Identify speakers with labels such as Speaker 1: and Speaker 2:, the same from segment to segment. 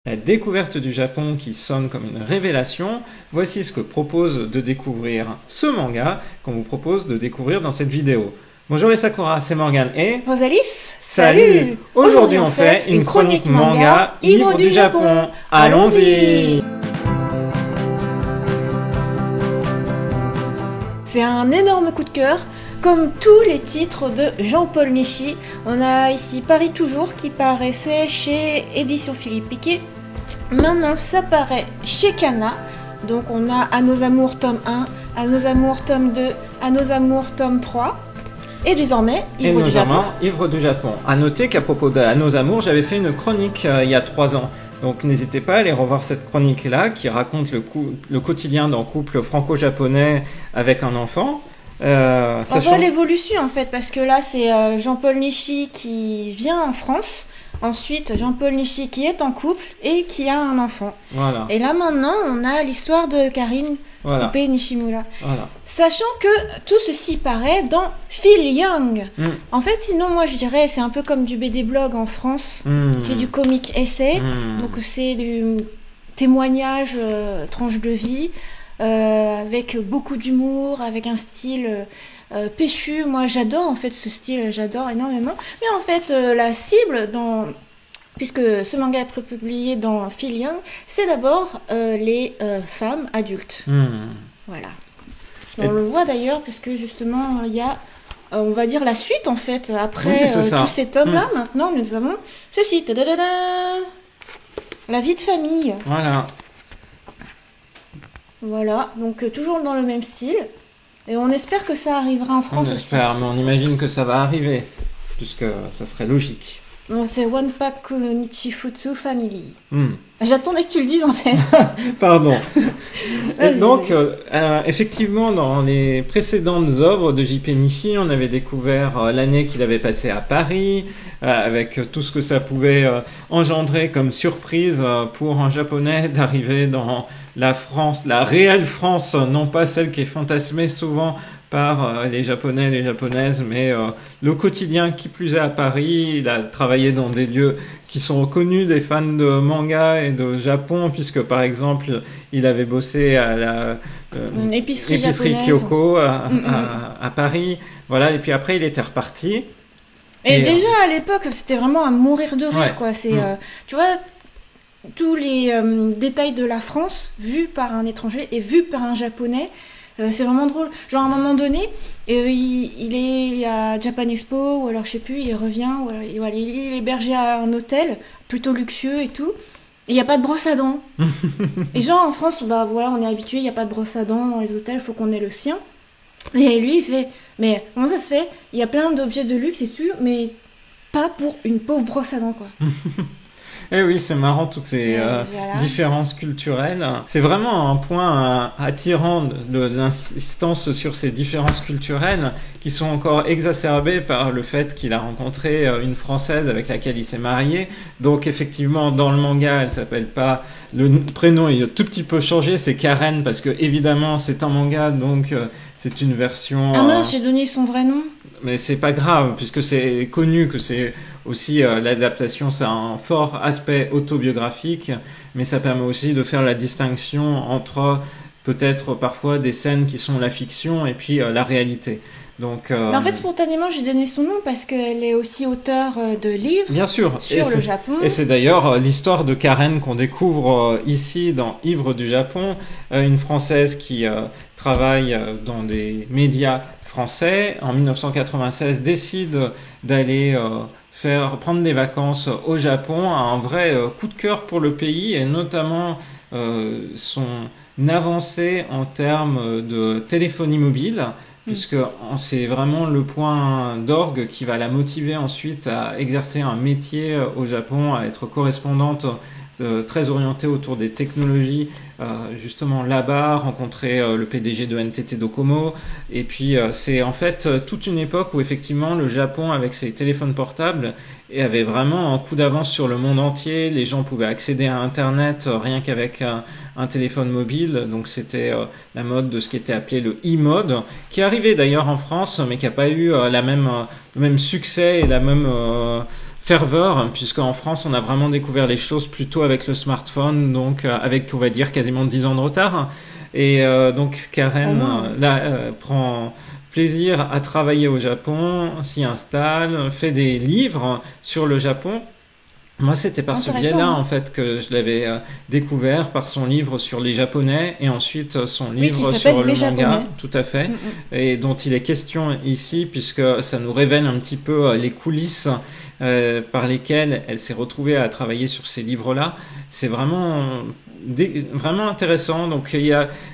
Speaker 1: La découverte du Japon qui sonne comme une révélation, voici ce que propose de découvrir ce manga qu'on vous propose de découvrir dans cette vidéo. Bonjour les Sakura, c'est Morgane et...
Speaker 2: Rosalis,
Speaker 1: salut. Aujourd'hui on fait une chronique manga Livre du Japon. Allons-y.
Speaker 2: C'est un énorme coup de cœur, comme tous les titres de Jean-Paul Nishi. On a ici Paris Toujours qui paraissait chez Édition Philippe Piquet. Maintenant ça paraît chez Kana. Donc on a À nos amours tome 1, À nos amours tome 2, À nos amours tome 3. Et désormais, Livre du Japon.
Speaker 1: Livre du Japon. À noter qu'à propos de À nos amours, j'avais fait une chronique il y a 3 ans. Donc n'hésitez pas à aller revoir cette chronique-là qui raconte le quotidien d'un couple franco-japonais avec un enfant.
Speaker 2: On voit l'évolution en fait, parce que là c'est Jean-Paul Nishi qui vient en France, ensuite Jean-Paul Nishi qui est en couple et qui a un enfant.
Speaker 1: Voilà.
Speaker 2: Et là maintenant on a l'histoire de Karine poupée Nishimura. Voilà. Sachant que tout ceci paraît dans Phil Young. En fait sinon moi je dirais c'est un peu comme du BD blog en France, c'est du comic essay, donc c'est du témoignage, tranche de vie. Avec beaucoup d'humour, avec un style péchu. Moi j'adore en fait ce style, j'adore énormément. Mais en fait la cible, puisque ce manga est publié dans Phil Young, c'est d'abord les femmes adultes. Voilà. On le voit d'ailleurs parce que justement il y a, on va dire la suite en fait. Après tous ces tomes-là, maintenant nous avons ceci. La vie de famille.
Speaker 1: Voilà.
Speaker 2: Voilà, donc toujours dans le même style. Et on espère que ça arrivera en France aussi.
Speaker 1: On espère, mais on imagine que ça va arriver, puisque ça serait logique.
Speaker 2: Non, c'est One Pack Nichifutsu Family. J'attendais que tu le dises en fait.
Speaker 1: Pardon. Et donc, effectivement, dans les précédentes œuvres de J.P. Nishi, on avait découvert l'année qu'il avait passée à Paris, avec tout ce que ça pouvait engendrer comme surprise pour un Japonais d'arriver dans la France, la réelle France, non pas celle qui est fantasmée souvent par les Japonais et les Japonaises, mais le quotidien qui plus est à Paris. Il a travaillé dans des lieux qui sont reconnus des fans de manga et de Japon, puisque par exemple, il avait bossé à la épicerie Kyoko à Paris. Voilà, et puis après, il était reparti.
Speaker 2: Et déjà à l'époque, c'était vraiment à mourir de rire, quoi. C'est, tu vois, tous les détails de la France vus par un étranger et vus par un Japonais. C'est vraiment drôle. Genre à un moment donné, il est à Japan Expo, ou alors je sais plus, il revient, ou alors, il est hébergé à un hôtel plutôt luxueux et tout. Et il n'y a pas de brosse à dents. Et genre en France, bah voilà, on est habitué, il n'y a pas de brosse à dents dans les hôtels, il faut qu'on ait le sien. Et lui, il fait, mais comment ça se fait? Il y a plein d'objets de luxe, c'est sûr, mais pas pour une pauvre brosse à dents, quoi.
Speaker 1: Eh oui, c'est marrant toutes ces différences culturelles. C'est vraiment un point attirant de l'insistance sur ces différences culturelles qui sont encore exacerbées par le fait qu'il a rencontré une Française avec laquelle il s'est marié. Donc effectivement, dans le manga, elle s'appelle pas... Le prénom est un tout petit peu changé, c'est Karen, parce que évidemment c'est un manga, donc c'est une version...
Speaker 2: Ah mince, j'ai donné son vrai nom.
Speaker 1: Mais c'est pas grave, puisque c'est connu que c'est aussi l'adaptation, c'est un fort aspect autobiographique, mais ça permet aussi de faire la distinction entre peut-être parfois des scènes qui sont la fiction et puis la réalité. Donc,
Speaker 2: mais en fait, spontanément, j'ai donné son nom parce qu'elle est aussi auteure de livres,
Speaker 1: bien sûr,
Speaker 2: sur le Japon.
Speaker 1: Et c'est d'ailleurs l'histoire de Karen qu'on découvre ici dans Livre du Japon, une Française qui travaille dans des médias français. En 1996, décide d'aller prendre des vacances au Japon, a un vrai coup de cœur pour le pays et notamment son avancée en termes de téléphonie mobile, puisque c'est vraiment le point d'orgue qui va la motiver ensuite à exercer un métier au Japon, à être correspondante très orientée autour des technologies, justement là-bas, rencontrer le PDG de NTT Docomo, et puis c'est en fait toute une époque où effectivement le Japon avec ses téléphones portables avait vraiment un coup d'avance sur le monde entier. Les gens pouvaient accéder à Internet rien qu'avec un téléphone mobile, donc c'était la mode de ce qui était appelé le e-mode, qui est arrivé d'ailleurs en France, mais qui n'a pas eu le même succès et la même ferveur, puisqu'en France, on a vraiment découvert les choses plutôt avec le smartphone, donc avec, on va dire, quasiment 10 ans de retard. Et donc Karen prend plaisir à travailler au Japon, s'y installe, fait des livres sur le Japon. Moi, c'était par ce biais-là, en fait, que je l'avais découvert, par son livre sur les Japonais et ensuite son livre sur le manga, tout à fait, et dont il est question ici, puisque ça nous révèle un petit peu les coulisses par lesquelles elle s'est retrouvée à travailler sur ces livres-là. C'est vraiment intéressant. Donc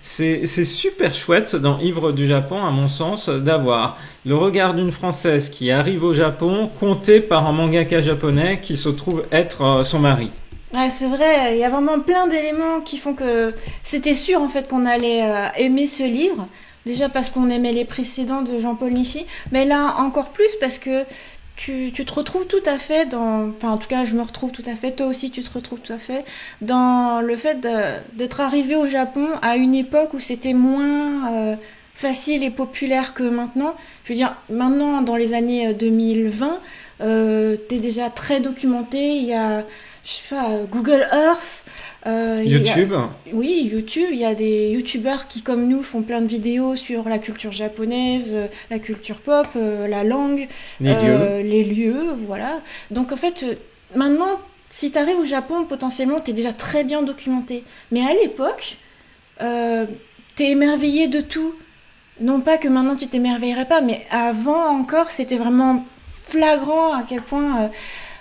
Speaker 1: c'est super chouette dans Ivre du Japon, à mon sens, d'avoir le regard d'une Française qui arrive au Japon, conté par un mangaka japonais qui se trouve être son mari.
Speaker 2: Ouais, c'est vrai, il y a vraiment plein d'éléments qui font que c'était sûr en fait qu'on allait aimer ce livre. Déjà parce qu'on aimait les précédents de Jean-Paul Nishi, mais là encore plus parce que tu te retrouves tout à fait enfin en tout cas je me retrouve tout à fait, toi aussi tu te retrouves tout à fait dans le fait d'être arrivé au Japon à une époque où c'était moins facile et populaire que maintenant. Je veux dire, maintenant dans les années 2020, t'es déjà très documenté, il y a, je sais pas, Google Earth,
Speaker 1: YouTube.
Speaker 2: Oui, YouTube, il y a des youtubeurs qui, comme nous, font plein de vidéos sur la culture japonaise, la culture pop, la langue, les lieux, voilà. Donc en fait, maintenant, si tu arrives au Japon, potentiellement, tu es déjà très bien documenté. Mais à l'époque, tu es émerveillé de tout. Non pas que maintenant tu t'émerveillerais pas, mais avant encore, c'était vraiment flagrant à quel point...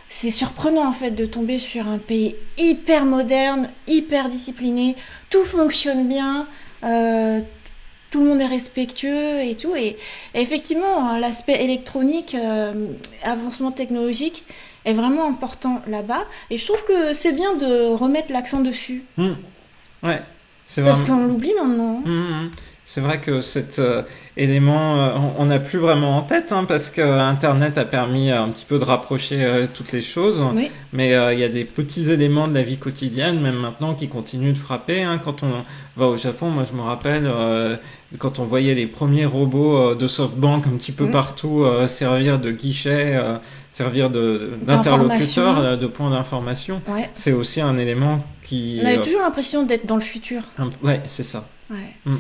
Speaker 2: c'est surprenant en fait de tomber sur un pays hyper moderne, hyper discipliné, tout fonctionne bien, tout le monde est respectueux et tout. Et effectivement, l'aspect électronique, avancement technologique est vraiment important là-bas. Et je trouve que c'est bien de remettre l'accent dessus.
Speaker 1: Ouais, c'est
Speaker 2: parce qu'on l'oublie maintenant.
Speaker 1: C'est vrai que cet élément, on n'a plus vraiment en tête, parce que Internet a permis un petit peu de rapprocher toutes les choses. Oui. Mais il y a des petits éléments de la vie quotidienne, même maintenant, qui continuent de frapper. Quand on va au Japon, moi je me rappelle, quand on voyait les premiers robots de SoftBank un petit peu partout servir de guichet, servir d'interlocuteur, de point d'information, c'est aussi un élément qui...
Speaker 2: On avait toujours l'impression d'être dans le futur.
Speaker 1: Ouais, c'est ça.
Speaker 2: Ouais.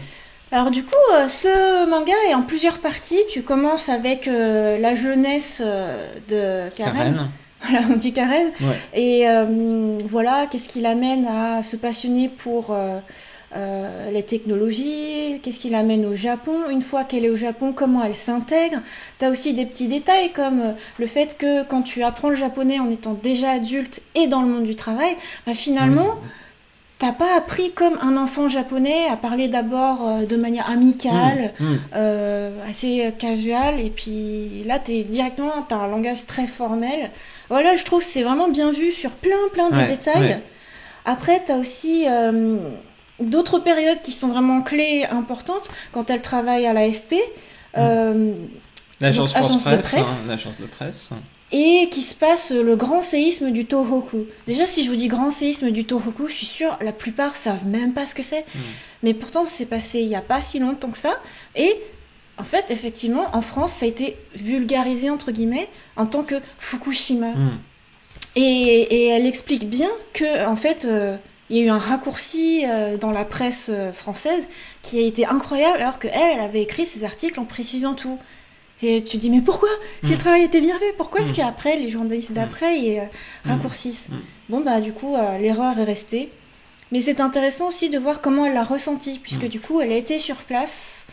Speaker 2: Alors du coup, ce manga est en plusieurs parties. Tu commences avec la jeunesse de Karen. Voilà, on dit Karen. Ouais. Et voilà, qu'est-ce qui l'amène à se passionner pour les technologies, qu'est-ce qui l'amène au Japon. Une fois qu'elle est au Japon, comment elle s'intègre. Tu as aussi des petits détails comme le fait que quand tu apprends le japonais en étant déjà adulte et dans le monde du travail, finalement... Oui. T'as pas appris comme un enfant japonais à parler d'abord de manière amicale, assez casual, et puis là t'as un langage très formel. Voilà, je trouve que c'est vraiment bien vu sur plein de détails. Ouais. Après, t'as aussi d'autres périodes qui sont vraiment clés importantes quand elle travaille à l'AFP.
Speaker 1: L'agence de presse. L'agence de presse.
Speaker 2: Et qui se passe le grand séisme du Tohoku. Déjà, si je vous dis grand séisme du Tohoku, je suis sûre, la plupart savent même pas ce que c'est. Mais pourtant, c'est passé il n'y a pas si longtemps que ça. Et en fait, effectivement, en France, ça a été vulgarisé, entre guillemets, en tant que Fukushima. Et elle explique bien que, en fait, il y a eu un raccourci dans la presse française qui a été incroyable, alors qu'elle avait écrit ses articles en précisant tout. Et tu te dis, mais pourquoi? Si le travail était bien fait, pourquoi est-ce qu'après, les journalistes d'après, ils raccourcissent? Bon, du coup, l'erreur est restée. Mais c'est intéressant aussi de voir comment elle l'a ressenti, puisque du coup, elle a été sur place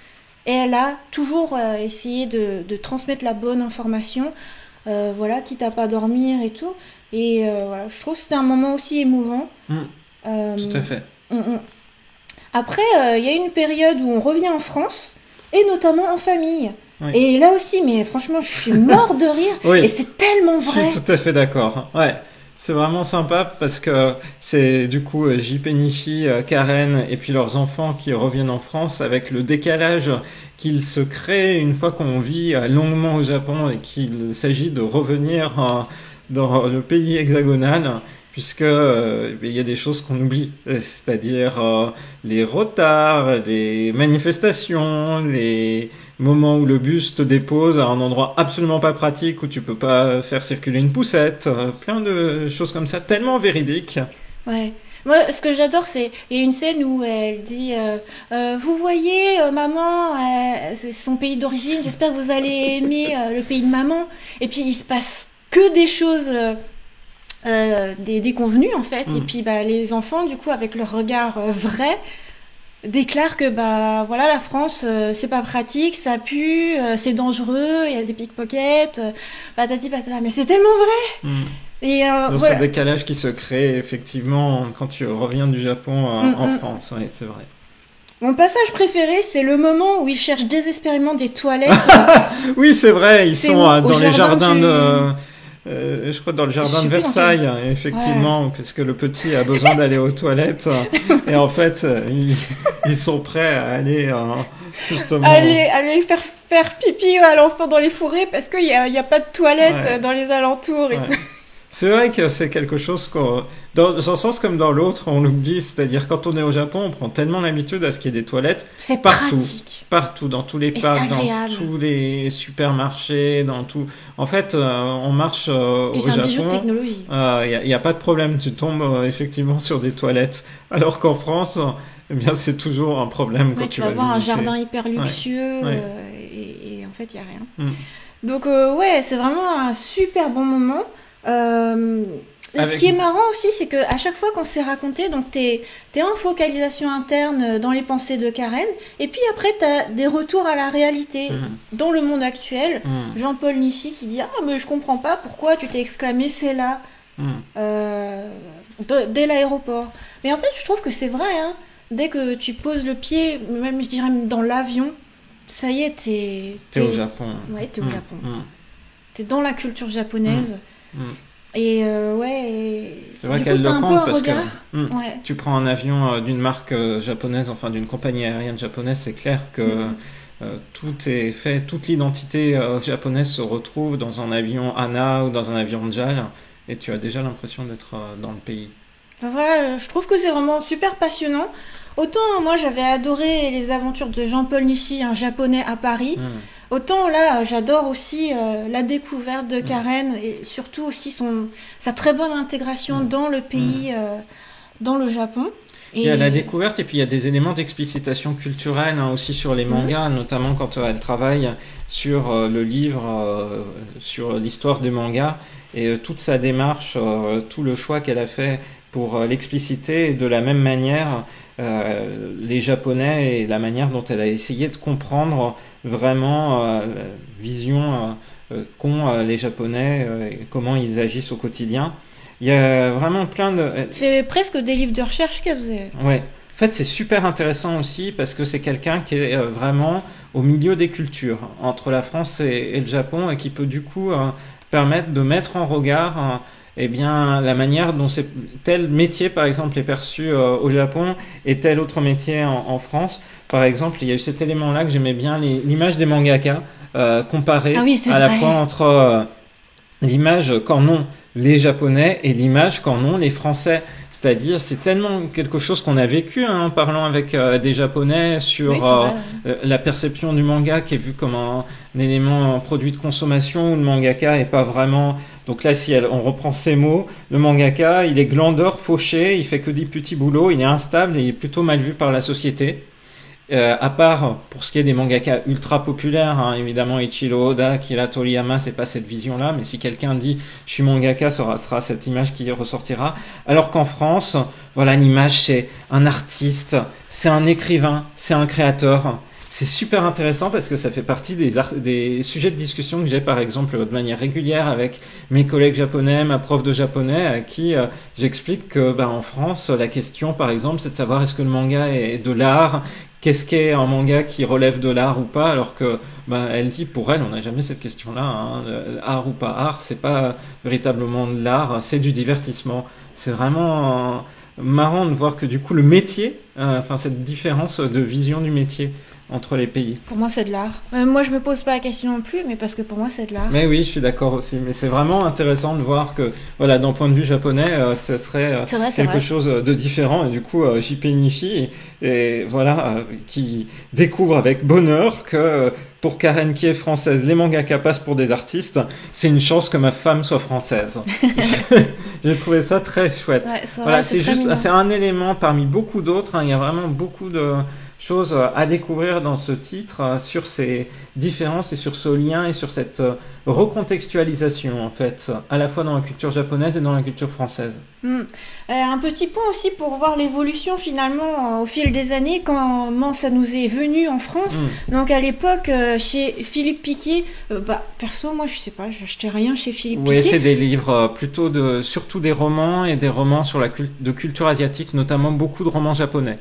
Speaker 2: et elle a toujours essayé de transmettre la bonne information, voilà, quitte à pas dormir et tout. Et voilà, je trouve que c'était un moment aussi émouvant.
Speaker 1: Tout à fait.
Speaker 2: Après, il y a une période où on revient en France, et notamment en famille. Oui. Et là aussi, mais franchement, je suis mort de rire. Oui. Et c'est tellement vrai.
Speaker 1: Je suis tout à fait d'accord. Ouais, c'est vraiment sympa parce que c'est du coup JP Nishi, Karen et puis leurs enfants qui reviennent en France avec le décalage qu'il se crée une fois qu'on vit longuement au Japon et qu'il s'agit de revenir dans le pays hexagonal. Puisque il y a des choses qu'on oublie, c'est-à-dire les retards, les manifestations, les moment où le bus te dépose à un endroit absolument pas pratique où tu peux pas faire circuler une poussette, plein de choses comme ça, tellement véridiques.
Speaker 2: Ouais. Moi, ce que j'adore, il y a une scène où elle dit vous voyez, maman, c'est son pays d'origine, j'espère que vous allez aimer le pays de maman. Et puis, il se passe que des choses déconvenues, en fait. Et puis, les enfants, du coup, avec leur regard vrai, déclarent que voilà, la France, c'est pas pratique, ça pue, c'est dangereux, il y a des pickpockets, patati patata. Mais c'est tellement vrai.
Speaker 1: Et donc ce décalage qui se crée effectivement quand tu reviens du Japon en France, oui, c'est vrai.
Speaker 2: Mon passage préféré, c'est le moment où ils cherchent désespérément des toilettes.
Speaker 1: Oui, c'est vrai, ils sont dans les jardins de... je crois dans le jardin de Versailles, effectivement, parce que le petit a besoin d'aller aux toilettes. Et en fait, ils sont prêts à aller justement...
Speaker 2: Aller faire pipi à l'enfant dans les fourrés parce qu'il n'y a pas de toilettes dans les alentours et tout.
Speaker 1: C'est vrai que c'est quelque chose dans un sens comme dans l'autre, on l'oublie. C'est-à-dire, quand on est au Japon, on prend tellement l'habitude à ce qu'il y ait des toilettes partout.
Speaker 2: Pratique.
Speaker 1: Partout, dans tous les parcs, dans tous les supermarchés, dans tout. En fait, on marche au Japon.
Speaker 2: C'est un bijou de technologie.
Speaker 1: Il n'y a pas de problème. Tu tombes effectivement sur des toilettes. Alors qu'en France, eh bien, c'est toujours un problème quand tu vas
Speaker 2: voir
Speaker 1: visiter.
Speaker 2: un jardin hyper luxueux et en fait, il n'y a rien. Donc, c'est vraiment un super bon moment. Ce qui est marrant aussi, c'est qu'à chaque fois qu'on s'est raconté, donc t'es en focalisation interne dans les pensées de Karen, et puis après t'as des retours à la réalité dans le monde actuel. Jean-Paul Nishi qui dit mais je comprends pas pourquoi tu t'es exclamé c'est là dès l'aéroport. Mais en fait je trouve que c'est vrai, hein. Dès que tu poses le pied, même je dirais dans l'avion, ça y est
Speaker 1: t'es au Japon.
Speaker 2: Ouais, t'es au Japon. T'es dans la culture japonaise. Et
Speaker 1: c'est vrai qu'elle le compte parce que tu prends un avion d'une marque japonaise, enfin d'une compagnie aérienne japonaise, c'est clair que tout est fait, toute l'identité japonaise se retrouve dans un avion ANA ou dans un avion JAL et tu as déjà l'impression d'être dans le pays.
Speaker 2: Voilà, je trouve que c'est vraiment super passionnant. Autant moi j'avais adoré les aventures de Jean-Paul Nishi, un japonais à Paris. Autant là, j'adore aussi la découverte de Karen et surtout aussi sa très bonne intégration dans le pays, dans le Japon.
Speaker 1: Il y a la découverte et puis il y a des éléments d'explicitation culturelle aussi sur les mangas, notamment quand elle travaille sur le livre, sur l'histoire des mangas et toute sa démarche, tout le choix qu'elle a fait pour l'expliciter de la même manière. Les Japonais et la manière dont elle a essayé de comprendre vraiment la vision qu'ont les Japonais et comment ils agissent au quotidien. Il y a vraiment plein de...
Speaker 2: C'est presque des livres de recherche qu'elle faisait.
Speaker 1: Ouais. En fait, c'est super intéressant aussi parce que c'est quelqu'un qui est vraiment au milieu des cultures, entre la France et le Japon, et qui peut du coup permettre de mettre en regard... la manière dont tel métier, par exemple, est perçu au Japon et tel autre métier en France. Par exemple, il y a eu cet élément-là que j'aimais bien, l'image des mangaka comparée la fois entre l'image qu'en ont les Japonais et l'image qu'en ont les Français. C'est-à-dire, c'est tellement quelque chose qu'on a vécu en parlant avec des Japonais sur la perception du manga qui est vu comme un élément, un produit de consommation où le mangaka est pas vraiment... Donc là, si on reprend ces mots, le mangaka, il est glandeur, fauché, il fait que des petits boulots, il est instable et il est plutôt mal vu par la société. À part pour ce qui est des mangaka ultra populaires, évidemment Ichiro Oda, Akira Toriyama, c'est pas cette vision-là, mais si quelqu'un dit je suis mangaka, ce sera cette image qui ressortira. Alors qu'en France, voilà, l'image c'est un artiste, c'est un écrivain, c'est un créateur. C'est super intéressant parce que ça fait partie des sujets de discussion que j'ai par exemple de manière régulière avec mes collègues japonais, ma prof de japonais à qui j'explique que en France la question par exemple c'est de savoir est-ce que le manga est de l'art, qu'est-ce qu'est un manga qui relève de l'art ou pas, alors que elle dit pour elle on n'a jamais cette question-là, art ou pas art, c'est pas véritablement de l'art, c'est du divertissement. C'est vraiment marrant de voir que du coup le métier, cette différence de vision du métier entre les pays.
Speaker 2: Pour moi, c'est de l'art. Moi, je me pose pas la question non plus, mais parce que pour moi, c'est de l'art.
Speaker 1: Mais oui, je suis d'accord aussi. Mais c'est vraiment intéressant de voir que, voilà, d'un point de vue japonais, ça serait quelque chose de différent. Et du coup, J.P. Nishi, et voilà, qui découvre avec bonheur que pour Karen qui est française, les mangaka passent pour des artistes. C'est une chance que ma femme soit française. J'ai trouvé ça très chouette.
Speaker 2: Ouais,
Speaker 1: voilà, c'est un élément parmi beaucoup d'autres. Hein. Il y a vraiment beaucoup de choses à découvrir dans ce titre sur ces différences et sur ce lien et sur cette recontextualisation en fait, à la fois dans la culture japonaise et dans la culture française.
Speaker 2: Un petit point aussi pour voir l'évolution finalement au fil des années, comment ça nous est venu en France. Donc à l'époque, chez Philippe Piquet, perso moi je sais pas, j'achetais rien chez Philippe Piquet.
Speaker 1: Oui, c'est des livres plutôt surtout des romans et des romans sur de culture asiatique, notamment beaucoup de romans japonais.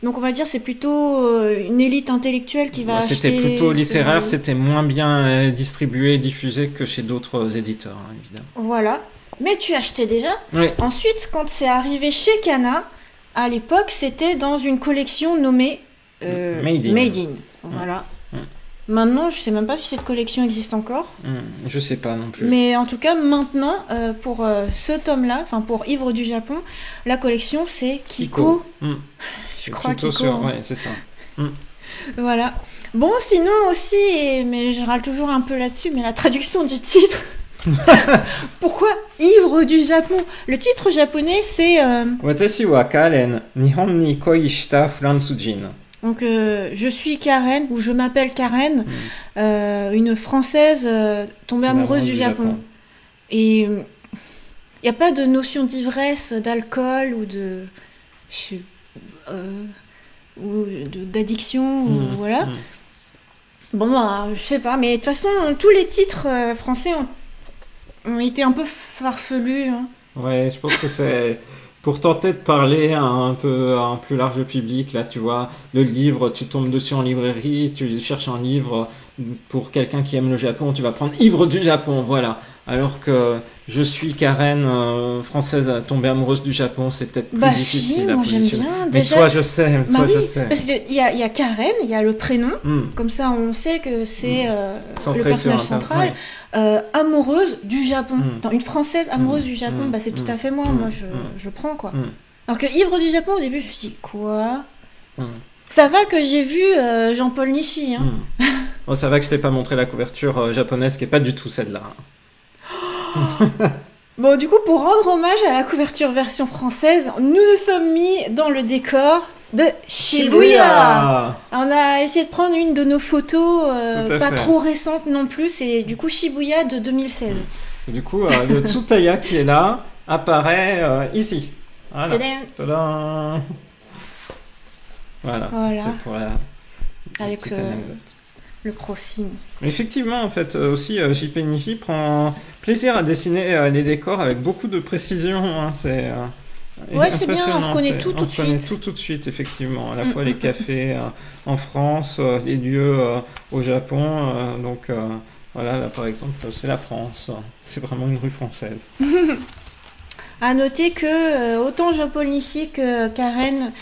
Speaker 2: Donc on va dire c'est plutôt une élite intellectuelle qui va acheter.
Speaker 1: C'était plutôt littéraire, c'était moins bien distribué et diffusé que chez d'autres éditeurs, hein, évidemment.
Speaker 2: Voilà. Mais tu achetais déjà.
Speaker 1: Oui.
Speaker 2: Ensuite, quand c'est arrivé chez Kana, à l'époque, c'était dans une collection nommée Made in. Voilà. Maintenant, je sais même pas si cette collection existe encore.
Speaker 1: Je sais pas non plus.
Speaker 2: Mais en tout cas, maintenant, pour ce tome-là, enfin pour Ivre du Japon, la collection c'est Kiko. Je crois Kiko.
Speaker 1: Ouais, c'est ça.
Speaker 2: Voilà. Bon, sinon aussi, mais je râle toujours un peu là-dessus, mais la traduction du titre. Pourquoi Ivre du Japon? Le titre japonais c'est
Speaker 1: Watashi wa Karen, Nihon ni koi shita Fransujin.
Speaker 2: Donc je suis Karen, ou je m'appelle Karen, une Française tombée amoureuse du Japon. Et il n'y a pas de notion d'ivresse, d'alcool ou d'addiction, ou voilà. Bon, je sais pas, mais de toute façon, tous les titres français ont été un peu farfelus. Hein.
Speaker 1: Ouais, je pense que c'est pour tenter de parler à un plus large public. Là, tu vois, le livre, tu tombes dessus en librairie, tu cherches un livre pour quelqu'un qui aime le Japon, tu vas prendre Ivre du Japon, voilà. Alors que je suis Karen, française tombée amoureuse du Japon, c'est peut-être plus difficile à positionner.
Speaker 2: J'aime bien.
Speaker 1: Mais déjà, toi, je sais.
Speaker 2: Je sais. Parce qu'il y a Karen, il y a le prénom, comme ça on sait que c'est le personnage central. Amoureuse du Japon. Une Française amoureuse du Japon, c'est tout à fait moi. Moi, je prends quoi. Alors que Ivre du Japon, au début, je me suis dit quoi. Ça va que j'ai vu Jean-Paul Nishi. Hein.
Speaker 1: Oh, ça va que je t'ai pas montré la couverture japonaise, qui est pas du tout celle-là.
Speaker 2: Bon, du coup, pour rendre hommage à la couverture version française, nous nous sommes mis dans le décor de Shibuya. On a essayé de prendre une de nos photos, pas trop récentes non plus, c'est du coup Shibuya de 2016.
Speaker 1: Et du coup, le Tsutaya qui est là apparaît ici. Voilà. Tadam. Voilà.
Speaker 2: Avec le crossing.
Speaker 1: Effectivement, en fait, aussi, J.P. Nishi prend plaisir à dessiner les décors avec beaucoup de précision. Hein, c'est
Speaker 2: c'est bien, on reconnaît tout de suite.
Speaker 1: On reconnaît tout de suite, effectivement. À la fois les cafés en France, les lieux au Japon. Donc, voilà, là, par exemple, c'est la France. C'est vraiment une rue française.
Speaker 2: À noter que autant Jean-Paul Nishi que Karen...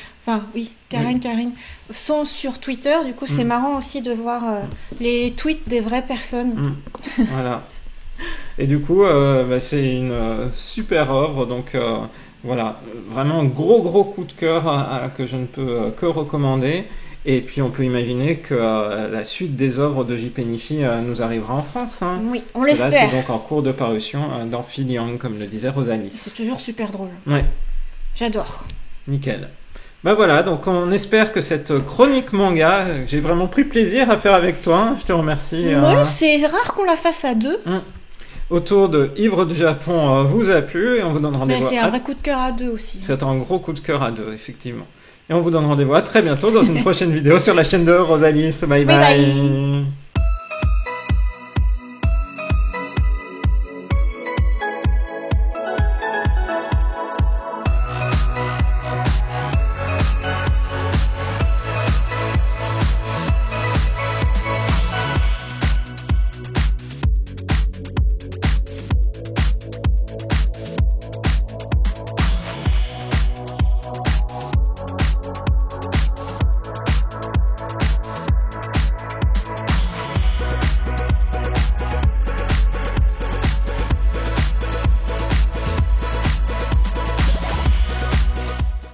Speaker 2: Karen sont sur Twitter, du coup c'est marrant aussi de voir les tweets des vraies personnes.
Speaker 1: Voilà. Et du coup, c'est une super œuvre, donc voilà, vraiment un gros coup de cœur que je ne peux que recommander. Et puis on peut imaginer que la suite des œuvres de J.P. Nishi nous arrivera en France. Hein.
Speaker 2: Oui, on l'espère. Là,
Speaker 1: c'est donc en cours de parution dans Phil Young, comme le disait Rosalie.
Speaker 2: C'est toujours super drôle.
Speaker 1: Ouais.
Speaker 2: J'adore.
Speaker 1: Nickel. Bah voilà, donc on espère que cette chronique manga, j'ai vraiment pris plaisir à faire avec toi, je te remercie.
Speaker 2: Oui, c'est rare qu'on la fasse à deux.
Speaker 1: Autour de Ivre du Japon vous a plu et on vous donne rendez-vous.
Speaker 2: Mais c'est un vrai coup de cœur à deux aussi.
Speaker 1: C'est un gros coup de cœur à deux, effectivement. Et on vous donne rendez-vous à très bientôt dans une prochaine vidéo sur la chaîne de Rosalie. Bye bye.